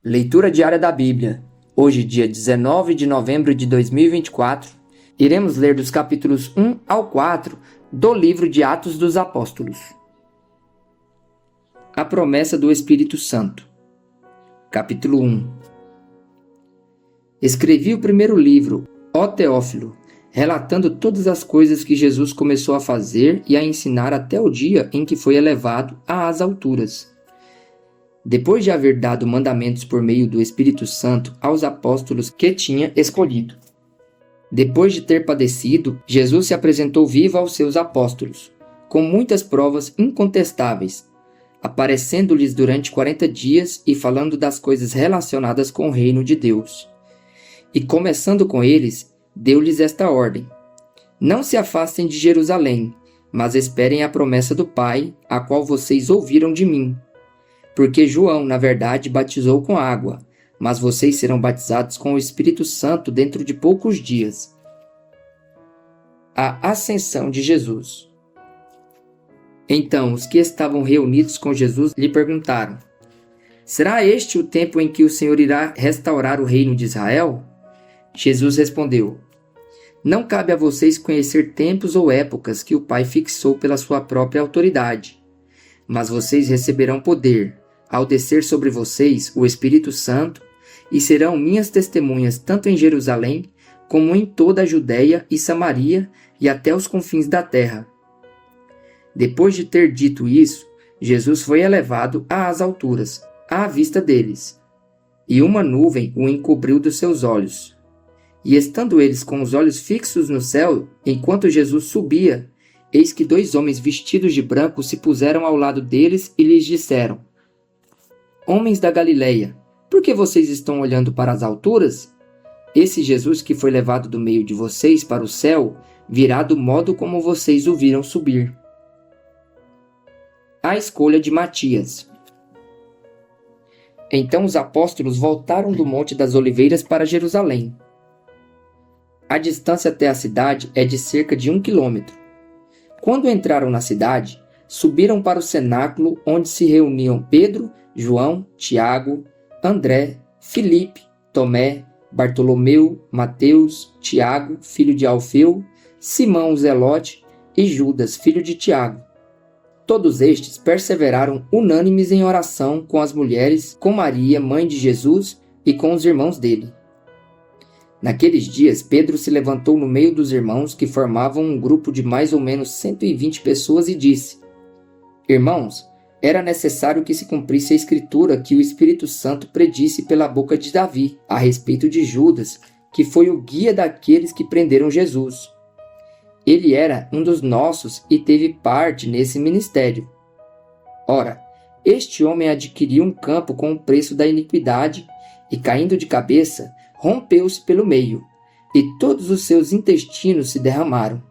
Leitura diária da Bíblia. Hoje, dia 19 de novembro de 2024, iremos ler dos capítulos 1 ao 4 do livro de Atos dos Apóstolos. A promessa do Espírito Santo. Capítulo 1. Escrevi o primeiro livro, ó Teófilo, relatando todas as coisas que Jesus começou a fazer e a ensinar até o dia em que foi elevado às alturas. Depois de haver dado mandamentos por meio do Espírito Santo aos apóstolos que tinha escolhido. Depois de ter padecido, Jesus se apresentou vivo aos seus apóstolos, com muitas provas incontestáveis, aparecendo-lhes durante 40 dias e falando das coisas relacionadas com o reino de Deus. E começando com eles, deu-lhes esta ordem: não se afastem de Jerusalém, mas esperem a promessa do Pai, a qual vocês ouviram de mim. Porque João, na verdade, batizou com água, mas vocês serão batizados com o Espírito Santo dentro de poucos dias. A ascensão de Jesus. Então, os que estavam reunidos com Jesus lhe perguntaram: será este o tempo em que o Senhor irá restaurar o reino de Israel? Jesus respondeu: não cabe a vocês conhecer tempos ou épocas que o Pai fixou pela sua própria autoridade, mas vocês receberão poder ao descer sobre vocês o Espírito Santo, e serão minhas testemunhas tanto em Jerusalém, como em toda a Judeia e Samaria e até os confins da terra. Depois de ter dito isso, Jesus foi elevado às alturas, à vista deles, e uma nuvem o encobriu dos seus olhos. E estando eles com os olhos fixos no céu, enquanto Jesus subia, eis que 2 homens vestidos de branco se puseram ao lado deles e lhes disseram: homens da Galileia, por que vocês estão olhando para as alturas? Esse Jesus que foi levado do meio de vocês para o céu, virá do modo como vocês o viram subir. A escolha de Matias. Então os apóstolos voltaram do Monte das Oliveiras para Jerusalém. A distância até a cidade é de cerca de 1 quilômetro. Quando entraram na cidade, subiram para o cenáculo onde se reuniam Pedro, João, Tiago, André, Filipe, Tomé, Bartolomeu, Mateus, Tiago, filho de Alfeu, Simão o Zelote e Judas, filho de Tiago. Todos estes perseveraram unânimes em oração com as mulheres, com Maria, mãe de Jesus, e com os irmãos dele. Naqueles dias, Pedro se levantou no meio dos irmãos, que formavam um grupo de mais ou menos 120 pessoas, e disse: irmãos, era necessário que se cumprisse a escritura que o Espírito Santo predisse pela boca de Davi, a respeito de Judas, que foi o guia daqueles que prenderam Jesus. Ele era um dos nossos e teve parte nesse ministério. Ora, este homem adquiriu um campo com o preço da iniquidade e, caindo de cabeça, rompeu-se pelo meio, e todos os seus intestinos se derramaram.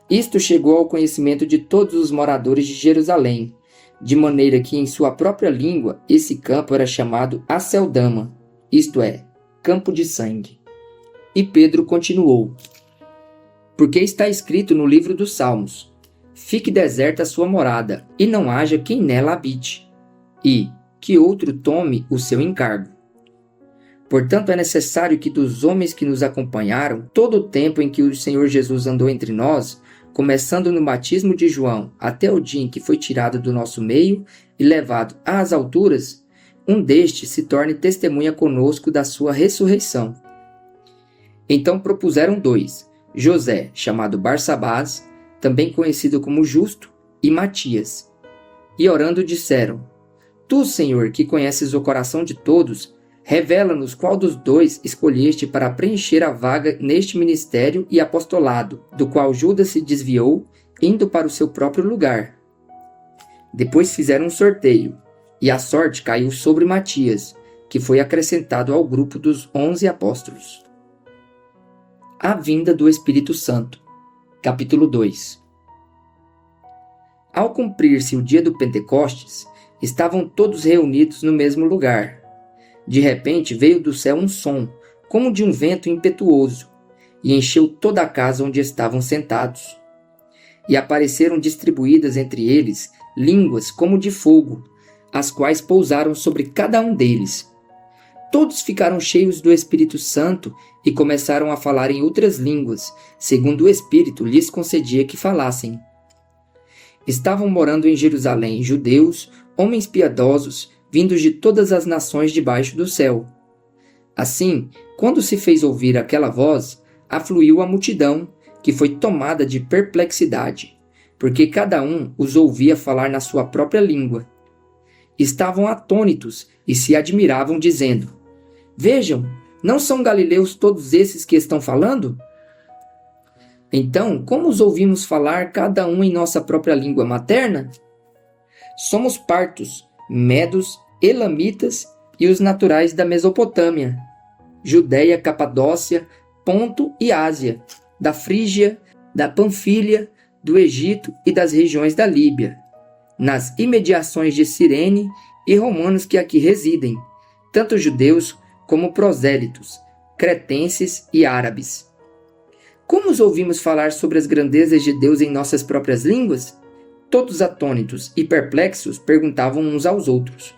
Isto chegou ao conhecimento de todos os moradores de Jerusalém, de maneira que em sua própria língua esse campo era chamado Aceldama, isto é, campo de sangue. E Pedro continuou: porque está escrito no livro dos Salmos: fique deserta a sua morada, e não haja quem nela habite, e que outro tome o seu encargo. Portanto, é necessário que dos homens que nos acompanharam, todo o tempo em que o Senhor Jesus andou entre nós, começando no batismo de João até o dia em que foi tirado do nosso meio e levado às alturas, um destes se torne testemunha conosco da sua ressurreição. Então propuseram 2, José, chamado Barsabás, também conhecido como Justo, e Matias. E orando disseram: tu, Senhor, que conheces o coração de todos, revela-nos qual dos 2 escolheste para preencher a vaga neste ministério e apostolado, do qual Judas se desviou, indo para o seu próprio lugar. Depois fizeram um sorteio, e a sorte caiu sobre Matias, que foi acrescentado ao grupo dos 11 apóstolos. A vinda do Espírito Santo. Capítulo 2. Ao cumprir-se o dia do Pentecostes, estavam todos reunidos no mesmo lugar. De repente veio do céu um som, como de um vento impetuoso, e encheu toda a casa onde estavam sentados. E apareceram distribuídas entre eles línguas como de fogo, as quais pousaram sobre cada um deles. Todos ficaram cheios do Espírito Santo e começaram a falar em outras línguas, segundo o Espírito lhes concedia que falassem. Estavam morando em Jerusalém judeus, homens piedosos, vindos de todas as nações debaixo do céu. Assim, quando se fez ouvir aquela voz, afluiu a multidão, que foi tomada de perplexidade, porque cada um os ouvia falar na sua própria língua. Estavam atônitos e se admiravam, dizendo: Vejam, não são galileus todos esses que estão falando? Então, como os ouvimos falar cada um em nossa própria língua materna? Somos partos, medos, elamitas e os naturais da Mesopotâmia, Judéia, Capadócia, Ponto e Ásia, da Frígia, da Panfilha, do Egito e das regiões da Líbia, nas imediações de Cirene e romanos que aqui residem, tanto judeus como prosélitos, cretenses e árabes. Como os ouvimos falar sobre as grandezas de Deus em nossas próprias línguas? Todos atônitos e perplexos perguntavam uns aos outros: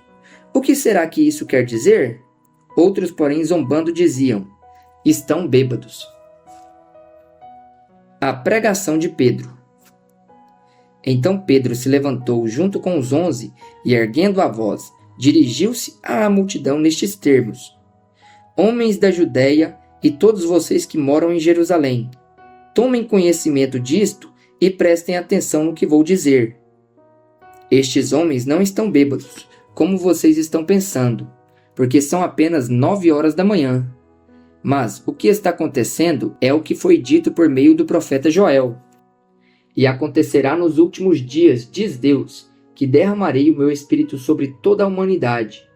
O que será que isso quer dizer? Outros, porém, zombando, diziam: Estão bêbados. A pregação de Pedro. Então Pedro se levantou junto com os 11 e, erguendo a voz, dirigiu-se à multidão nestes termos: Homens da Judéia e todos vocês que moram em Jerusalém, tomem conhecimento disto e prestem atenção no que vou dizer. Estes homens não estão bêbados, como vocês estão pensando, porque são apenas 9 horas da manhã. Mas o que está acontecendo é o que foi dito por meio do profeta Joel. E acontecerá nos últimos dias, diz Deus, que derramarei o meu espírito sobre toda a humanidade.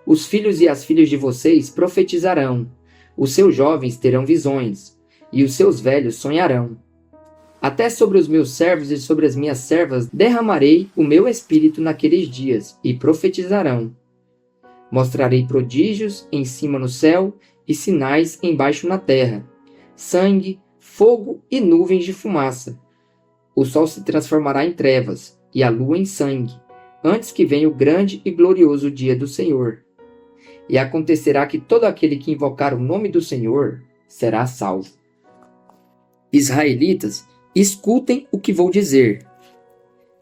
Os filhos e as filhas de vocês profetizarão, os seus jovens terão visões, e os seus velhos sonharão. Até sobre os meus servos e sobre as minhas servas derramarei o meu espírito naqueles dias, e profetizarão. Mostrarei prodígios em cima no céu e sinais embaixo na terra: sangue, fogo e nuvens de fumaça. O sol se transformará em trevas e a lua em sangue, antes que venha o grande e glorioso dia do Senhor. E acontecerá que todo aquele que invocar o nome do Senhor será salvo. Israelitas, escutem o que vou dizer.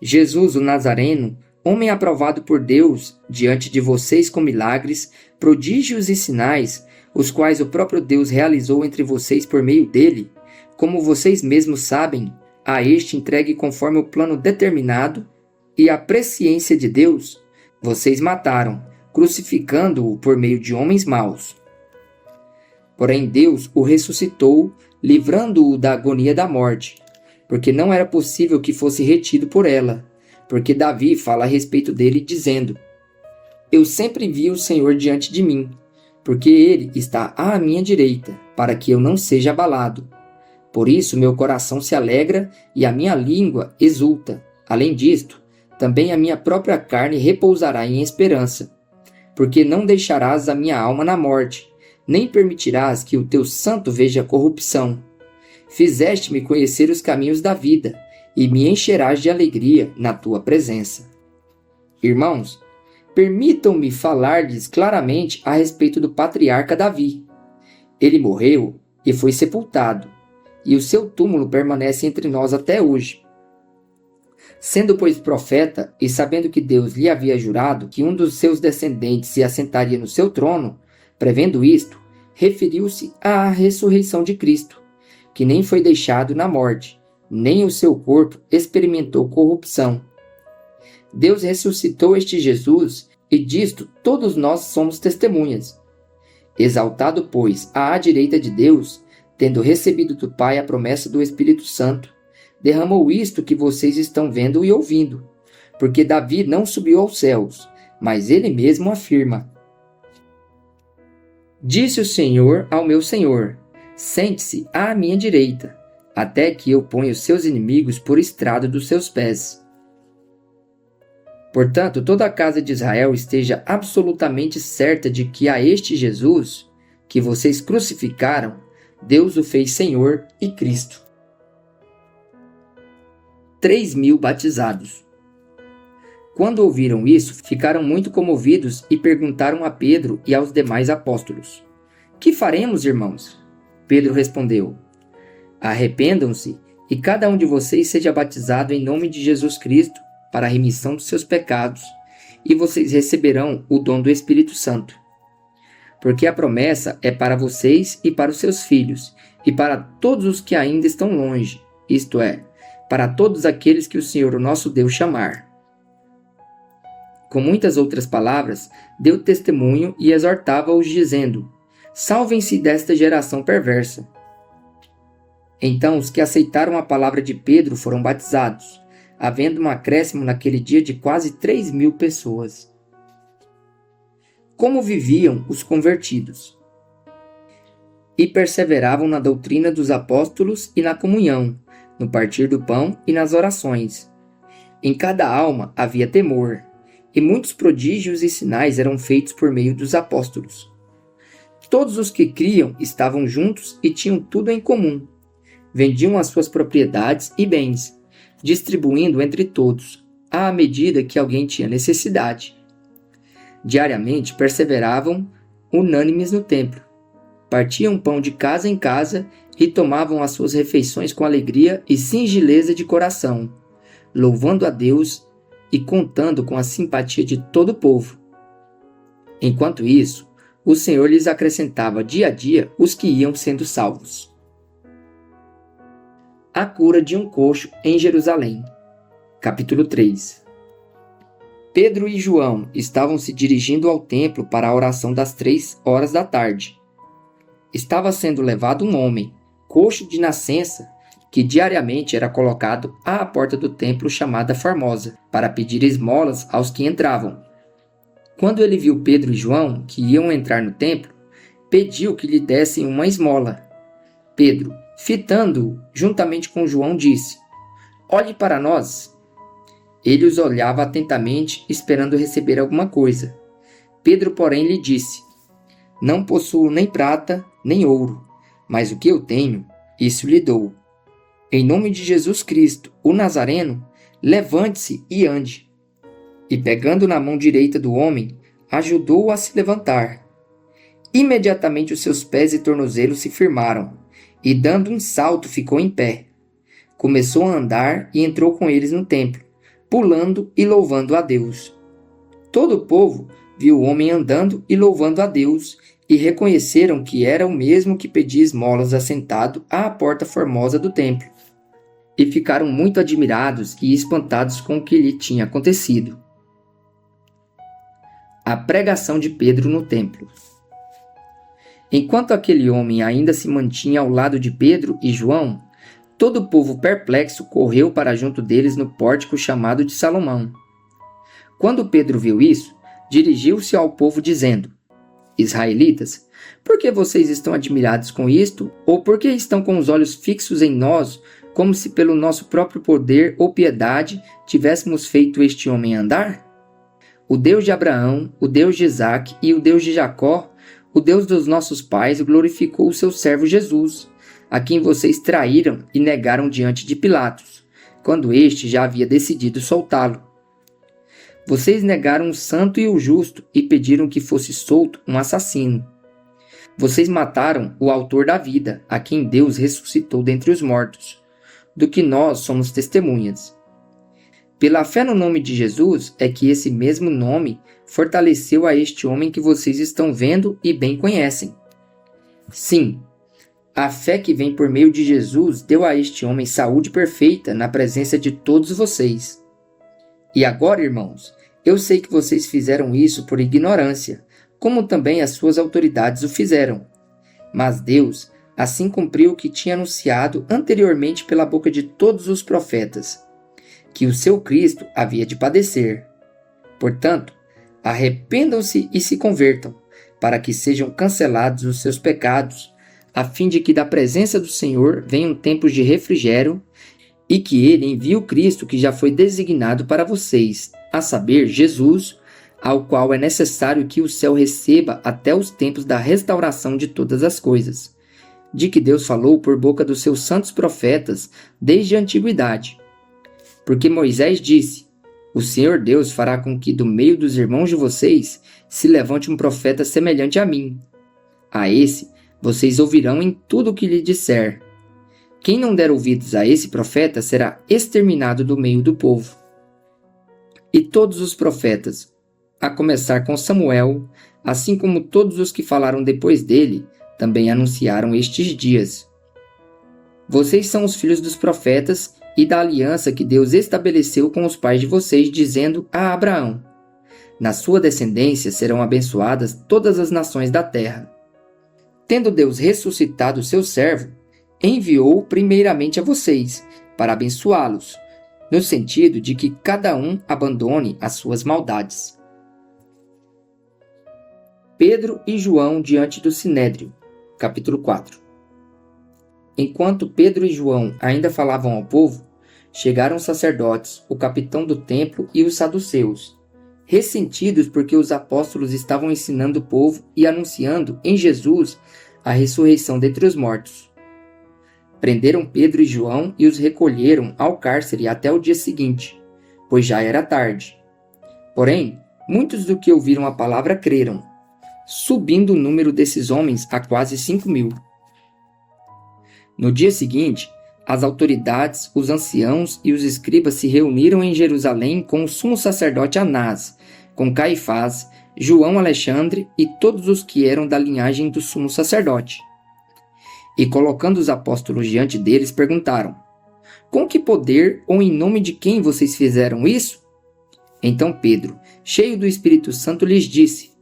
Jesus, o Nazareno, homem aprovado por Deus diante de vocês com milagres, prodígios e sinais, os quais o próprio Deus realizou entre vocês por meio dele, como vocês mesmos sabem, a este entregue conforme o plano determinado e a presciência de Deus, vocês mataram, crucificando-o por meio de homens maus. Porém Deus o ressuscitou, livrando-o da agonia da morte, porque não era possível que fosse retido por ela, porque Davi fala a respeito dele, dizendo: Eu sempre vi o Senhor diante de mim, porque ele está à minha direita, para que eu não seja abalado. Por isso meu coração se alegra e a minha língua exulta. Além disto, também a minha própria carne repousará em esperança, porque não deixarás a minha alma na morte, nem permitirás que o teu santo veja a corrupção. Fizeste-me conhecer os caminhos da vida, e me encherás de alegria na tua presença. Irmãos, permitam-me falar-lhes claramente a respeito do patriarca Davi. Ele morreu e foi sepultado, e o seu túmulo permanece entre nós até hoje. Sendo, pois, profeta, e sabendo que Deus lhe havia jurado que um dos seus descendentes se assentaria no seu trono, prevendo isto, referiu-se à ressurreição de Cristo, que nem foi deixado na morte, nem o seu corpo experimentou corrupção. Deus ressuscitou este Jesus, e disto todos nós somos testemunhas. Exaltado, pois, à direita de Deus, tendo recebido do Pai a promessa do Espírito Santo, derramou isto que vocês estão vendo e ouvindo, porque Davi não subiu aos céus, mas ele mesmo afirma: Disse o Senhor ao meu Senhor: Sente-se à minha direita, até que eu ponha os seus inimigos por estrado dos seus pés. Portanto, toda a casa de Israel esteja absolutamente certa de que a este Jesus, que vocês crucificaram, Deus o fez Senhor e Cristo. 3.000 batizados. Quando ouviram isso, ficaram muito comovidos e perguntaram a Pedro e aos demais apóstolos: Que faremos, irmãos? Pedro respondeu: Arrependam-se e cada um de vocês seja batizado em nome de Jesus Cristo para a remissão dos seus pecados, e vocês receberão o dom do Espírito Santo. Porque a promessa é para vocês e para os seus filhos, e para todos os que ainda estão longe, isto é, para todos aqueles que o Senhor, o nosso Deus, chamar. Com muitas outras palavras, deu testemunho e exortava-os, dizendo: Salvem-se desta geração perversa. Então os que aceitaram a palavra de Pedro foram batizados, havendo um acréscimo naquele dia de quase 3.000 pessoas. Como viviam os convertidos? E perseveravam na doutrina dos apóstolos e na comunhão, no partir do pão e nas orações. Em cada alma havia temor, e muitos prodígios e sinais eram feitos por meio dos apóstolos. Todos os que criam estavam juntos e tinham tudo em comum. Vendiam as suas propriedades e bens, distribuindo entre todos, à medida que alguém tinha necessidade. Diariamente perseveravam unânimes no templo. Partiam pão de casa em casa e tomavam as suas refeições com alegria e singeleza de coração, louvando a Deus e contando com a simpatia de todo o povo. Enquanto isso, o Senhor lhes acrescentava dia a dia os que iam sendo salvos. A cura de um coxo em Jerusalém. Capítulo 3. Pedro e João estavam se dirigindo ao templo para a oração das 3 horas da tarde. Estava sendo levado um homem, coxo de nascença, que diariamente era colocado à porta do templo chamada Formosa, para pedir esmolas aos que entravam. Quando ele viu Pedro e João, que iam entrar no templo, pediu que lhe dessem uma esmola. Pedro, fitando-o juntamente com João, disse: Olhe para nós. Ele os olhava atentamente, esperando receber alguma coisa. Pedro, porém, lhe disse: Não possuo nem prata, nem ouro, mas o que eu tenho, isso lhe dou. Em nome de Jesus Cristo, o Nazareno, levante-se e ande. E pegando na mão direita do homem, ajudou-o a se levantar. Imediatamente os seus pés e tornozelos se firmaram, e dando um salto ficou em pé. Começou a andar e entrou com eles no templo, pulando e louvando a Deus. Todo o povo viu o homem andando e louvando a Deus, e reconheceram que era o mesmo que pedia esmolas assentado à porta formosa do templo. E ficaram muito admirados e espantados com o que lhe tinha acontecido. A pregação de Pedro no templo. Enquanto aquele homem ainda se mantinha ao lado de Pedro e João, todo o povo perplexo correu para junto deles no pórtico chamado de Salomão. Quando Pedro viu isso, dirigiu-se ao povo dizendo: Israelitas, por que vocês estão admirados com isto? Ou por que estão com os olhos fixos em nós, como se pelo nosso próprio poder ou piedade tivéssemos feito este homem andar? O Deus de Abraão, o Deus de Isaque e o Deus de Jacó, o Deus dos nossos pais, glorificou o seu servo Jesus, a quem vocês traíram e negaram diante de Pilatos, quando este já havia decidido soltá-lo. Vocês negaram o santo e o justo e pediram que fosse solto um assassino. Vocês mataram o autor da vida, a quem Deus ressuscitou dentre os mortos, do que nós somos testemunhas. Pela fé no nome de Jesus é que esse mesmo nome fortaleceu a este homem que vocês estão vendo e bem conhecem. Sim, a fé que vem por meio de Jesus deu a este homem saúde perfeita na presença de todos vocês. E agora, irmãos, eu sei que vocês fizeram isso por ignorância, como também as suas autoridades o fizeram. Mas Deus assim cumpriu o que tinha anunciado anteriormente pela boca de todos os profetas, que o seu Cristo havia de padecer. Portanto, arrependam-se e se convertam, para que sejam cancelados os seus pecados, a fim de que da presença do Senhor venham tempos de refrigério, e que ele envie o Cristo que já foi designado para vocês, a saber, Jesus, ao qual é necessário que o céu receba até os tempos da restauração de todas as coisas, de que Deus falou por boca dos seus santos profetas desde a antiguidade. Porque Moisés disse: O Senhor Deus fará com que do meio dos irmãos de vocês se levante um profeta semelhante a mim. A esse vocês ouvirão em tudo o que lhe disser. Quem não der ouvidos a esse profeta será exterminado do meio do povo. E todos os profetas, a começar com Samuel, assim como todos os que falaram depois dele, também anunciaram estes dias. Vocês são os filhos dos profetas e da aliança que Deus estabeleceu com os pais de vocês, dizendo a Abraão: na sua descendência serão abençoadas todas as nações da terra. Tendo Deus ressuscitado o seu servo, enviou-o primeiramente a vocês, para abençoá-los, no sentido de que cada um abandone as suas maldades. Pedro e João diante do Sinédrio, capítulo 4. Enquanto Pedro e João ainda falavam ao povo, chegaram os sacerdotes, o capitão do templo e os saduceus, ressentidos porque os apóstolos estavam ensinando o povo e anunciando em Jesus a ressurreição dentre os mortos. Prenderam Pedro e João e os recolheram ao cárcere até o dia seguinte, pois já era tarde. Porém, muitos do que ouviram a palavra creram, subindo o número desses homens a quase 5.000. No dia seguinte, as autoridades, os anciãos e os escribas se reuniram em Jerusalém com o sumo sacerdote Anás, com Caifás, João Alexandre e todos os que eram da linhagem do sumo sacerdote. E colocando os apóstolos diante deles, perguntaram: com que poder ou em nome de quem vocês fizeram isso? Então Pedro, cheio do Espírito Santo, lhes disse: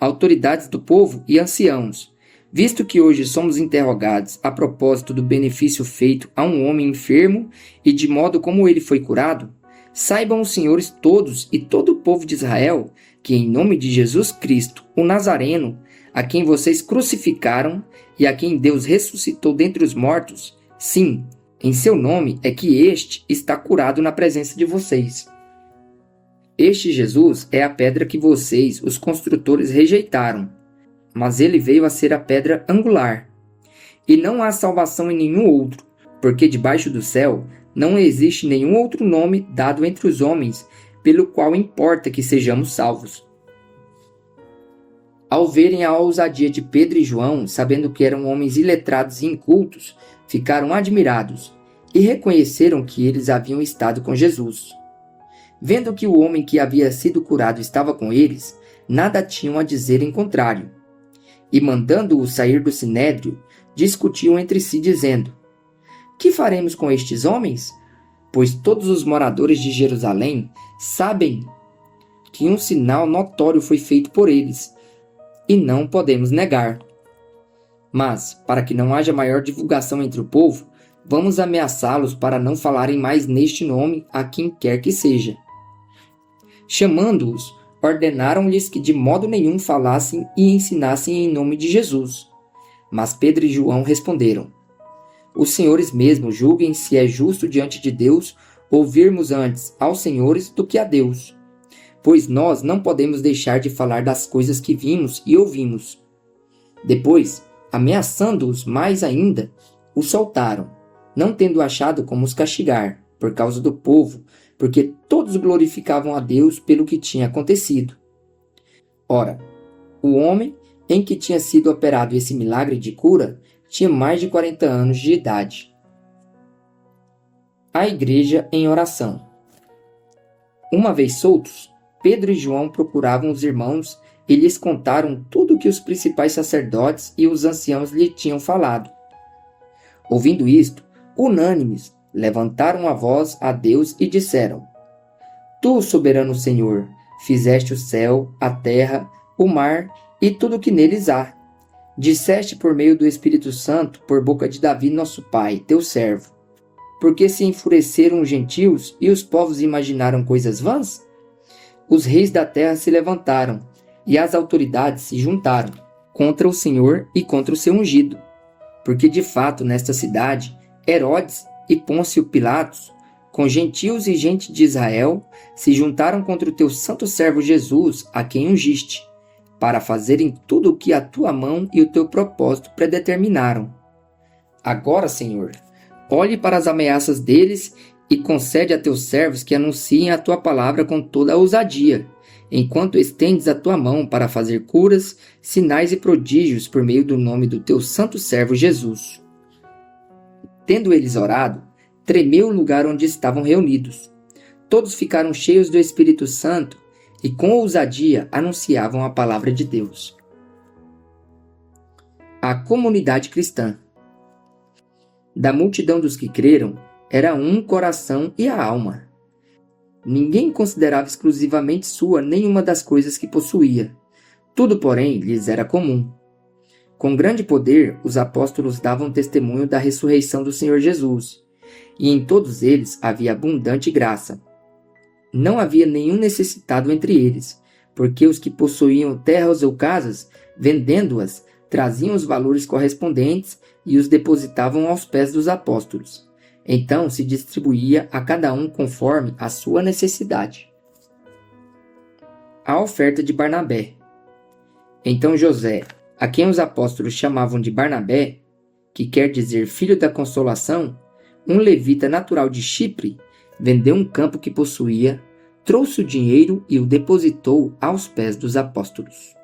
autoridades do povo e anciãos, visto que hoje somos interrogados a propósito do benefício feito a um homem enfermo e de modo como ele foi curado, saibam os senhores todos e todo o povo de Israel que em nome de Jesus Cristo, o Nazareno, a quem vocês crucificaram e a quem Deus ressuscitou dentre os mortos, sim, em seu nome é que este está curado na presença de vocês. Este Jesus é a pedra que vocês, os construtores, rejeitaram, mas ele veio a ser a pedra angular. E não há salvação em nenhum outro, porque debaixo do céu não existe nenhum outro nome dado entre os homens pelo qual importa que sejamos salvos. Ao verem a ousadia de Pedro e João, sabendo que eram homens iletrados e incultos, ficaram admirados e reconheceram que eles haviam estado com Jesus. Vendo que o homem que havia sido curado estava com eles, nada tinham a dizer em contrário. E mandando-o sair do sinédrio, discutiam entre si, dizendo: que faremos com estes homens? Pois todos os moradores de Jerusalém sabem que um sinal notório foi feito por eles, e não podemos negar. Mas, para que não haja maior divulgação entre o povo, vamos ameaçá-los para não falarem mais neste nome a quem quer que seja. Chamando-os, ordenaram-lhes que de modo nenhum falassem e ensinassem em nome de Jesus. Mas Pedro e João responderam: os senhores mesmos julguem se é justo diante de Deus ouvirmos antes aos senhores do que a Deus. Pois nós não podemos deixar de falar das coisas que vimos e ouvimos. Depois, ameaçando-os mais ainda, os soltaram, não tendo achado como os castigar, por causa do povo, porque todos glorificavam a Deus pelo que tinha acontecido. Ora, o homem em que tinha sido operado esse milagre de cura tinha mais de 40 anos de idade. A igreja em oração. Uma vez soltos, Pedro e João procuravam os irmãos e lhes contaram tudo o que os principais sacerdotes e os anciãos lhe tinham falado. Ouvindo isto, unânimes, levantaram a voz a Deus e disseram: tu, soberano Senhor, fizeste o céu, a terra, o mar e tudo o que neles há. Disseste por meio do Espírito Santo, por boca de Davi nosso pai, teu servo. Porque se enfureceram os gentios e os povos imaginaram coisas vãs? Os reis da terra se levantaram, e as autoridades se juntaram contra o Senhor e contra o seu ungido. Porque de fato nesta cidade, Herodes e Pôncio Pilatos, com gentios e gente de Israel, se juntaram contra o teu santo servo Jesus, a quem ungiste, para fazerem tudo o que a tua mão e o teu propósito predeterminaram. Agora, Senhor, olhe para as ameaças deles e concede a teus servos que anunciem a tua palavra com toda a ousadia, enquanto estendes a tua mão para fazer curas, sinais e prodígios por meio do nome do teu santo servo Jesus. Tendo eles orado, tremeu o lugar onde estavam reunidos. Todos ficaram cheios do Espírito Santo e com ousadia anunciavam a palavra de Deus. A comunidade cristã. Da multidão dos que creram, era um coração e a alma. Ninguém considerava exclusivamente sua nenhuma das coisas que possuía. Tudo, porém, lhes era comum. Com grande poder, os apóstolos davam testemunho da ressurreição do Senhor Jesus, e em todos eles havia abundante graça. Não havia nenhum necessitado entre eles, porque os que possuíam terras ou casas, vendendo-as, traziam os valores correspondentes e os depositavam aos pés dos apóstolos. Então se distribuía a cada um conforme a sua necessidade. A oferta de Barnabé. Então José, a quem os apóstolos chamavam de Barnabé, que quer dizer filho da consolação, um levita natural de Chipre, vendeu um campo que possuía, trouxe o dinheiro e o depositou aos pés dos apóstolos.